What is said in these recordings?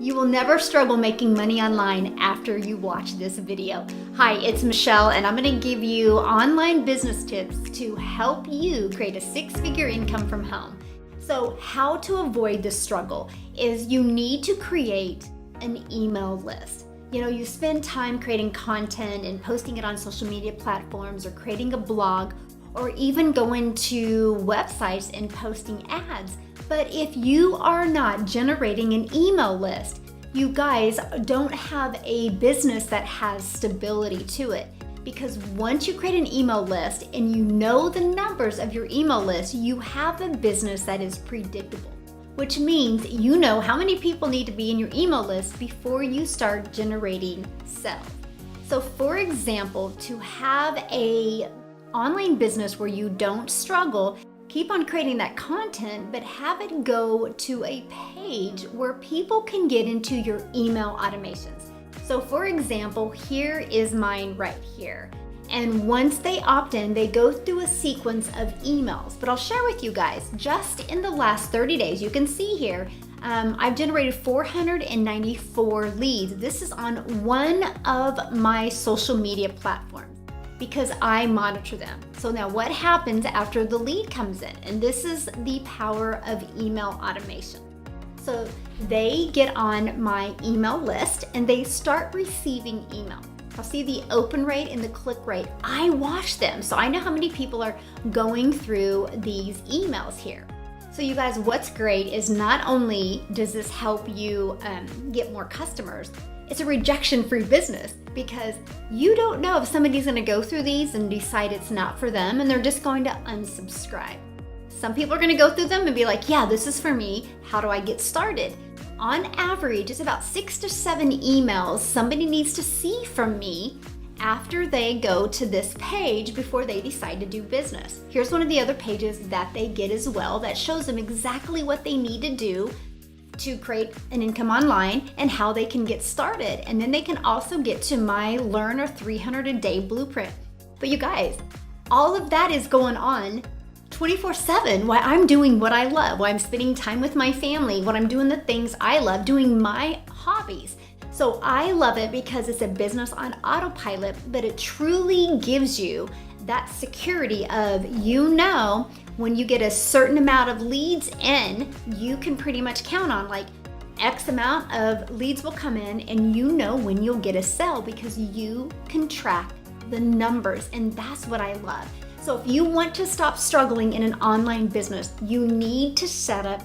You will never struggle making money online after you watch this video. Hi, it's Michelle, and I'm gonna give you online business tips to help you create a six-figure income from home. So how to avoid this struggle is you need to create an email list. You spend time creating content and posting it on social media platforms or creating a blog or even going to websites and posting ads. But if you are not generating an email list, you guys don't have a business that has stability to it. Because once you create an email list and you know the numbers of your email list, you have a business that is predictable, which means you know how many people need to be in your email list before you start generating sales. So for example, to have a online business where you don't struggle, keep on creating that content, but have it go to a page where people can get into your email automations. So for example, here is mine right here. And once they opt in, they go through a sequence of emails. But I'll share with you guys, just in the last 30 days, you can see here, I've generated 494 leads. This is on one of my social media platforms, because I monitor them. So now what happens after the lead comes in? And this is the power of email automation. So they get on my email list and they start receiving email. I'll see the open rate and the click rate. I watch them, so I know how many people are going through these emails here. So you guys, what's great is not only does this help you get more customers, it's a rejection-free business, because you don't know if somebody's gonna go through these and decide it's not for them and they're just going to unsubscribe. Some people are gonna go through them and be like, yeah, this is for me. How do I get started? On average, it's about 6 to 7 emails somebody needs to see from me after they go to this page before they decide to do business. Here's one of the other pages that they get as well that shows them exactly what they need to do to create an income online and how they can get started. And then they can also get to my Learn a 300 a day blueprint. But you guys, all of that is going on 24/7 while I'm doing what I love, while I'm spending time with my family, when I'm doing the things I love, doing my hobbies. So I love it because it's a business on autopilot, but it truly gives you that security of, when you get a certain amount of leads in, you can pretty much count on like X amount of leads will come in, and you know when you'll get a sale because you can track the numbers, and that's what I love. So if you want to stop struggling in an online business, you need to set up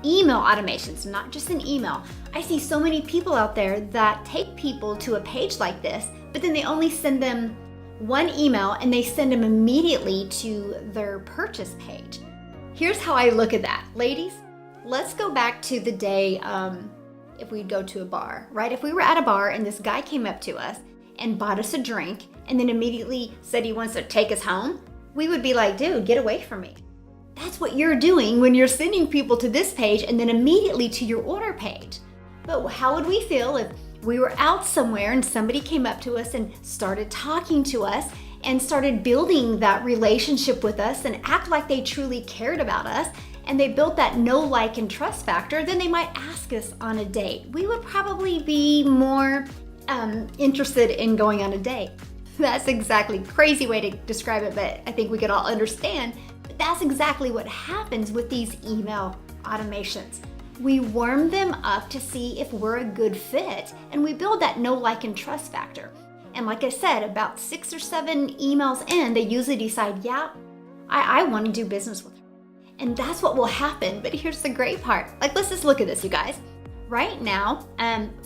email automations, not just an email. I see so many people out there that take people to a page like this, but then they only send them one email and they send them immediately to their purchase page. Here's how I look at that. Ladies, let's go back to the day if we'd go to a bar, right? If we were at a bar and this guy came up to us and bought us a drink and then immediately said he wants to take us home, we would be like, dude, get away from me. That's what you're doing when you're sending people to this page and then immediately to your order page. But how would we feel if we were out somewhere and somebody came up to us and started talking to us and started building that relationship with us and act like they truly cared about us, and they built that know, like, and trust factor? Then they might ask us on a date. We would probably be more interested in going on a date. That's exactly crazy way to describe it, but I think we could all understand. But that's exactly what happens with these email automations. We warm them up to see if we're a good fit, and we build that know, like, and trust factor. And like I said, about 6 or 7 emails in, they usually decide, yeah, I want to do business with her. And that's what will happen. But here's the great part. Like, let's just look at this, you guys. Right now,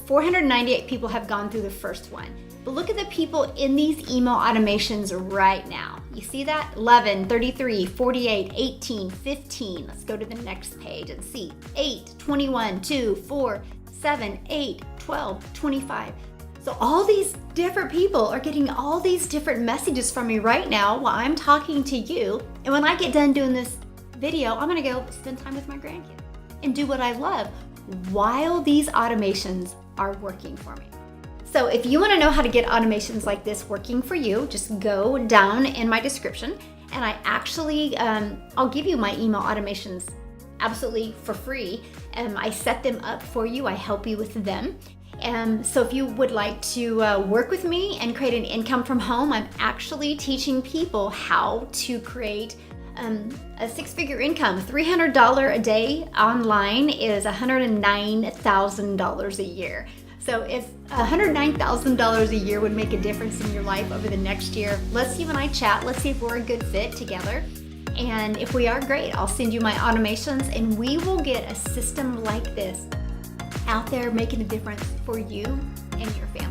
498 people have gone through the first one. But look at the people in these email automations right now. You see that? 11, 33, 48, 18, 15. Let's go to the next page and see. 8, 21, 2, 4, 7, 8, 12, 25. So all these different people are getting all these different messages from me right now while I'm talking to you. And when I get done doing this video, I'm gonna go spend time with my grandkids and do what I love while these automations are working for me. So if you want to know how to get automations like this working for you, just go down in my description and I actually, I'll give you my email automations absolutely for free. I set them up for you. I help you with them. So if you would like to work with me and create an income from home, I'm actually teaching people how to create a six-figure income. $300 a day online is $109,000 a year. So if $109,000 a year would make a difference in your life over the next year, let's you and I chat. Let's see if we're a good fit together. And if we are, great. I'll send you my automations and we will get a system like this out there making a difference for you and your family.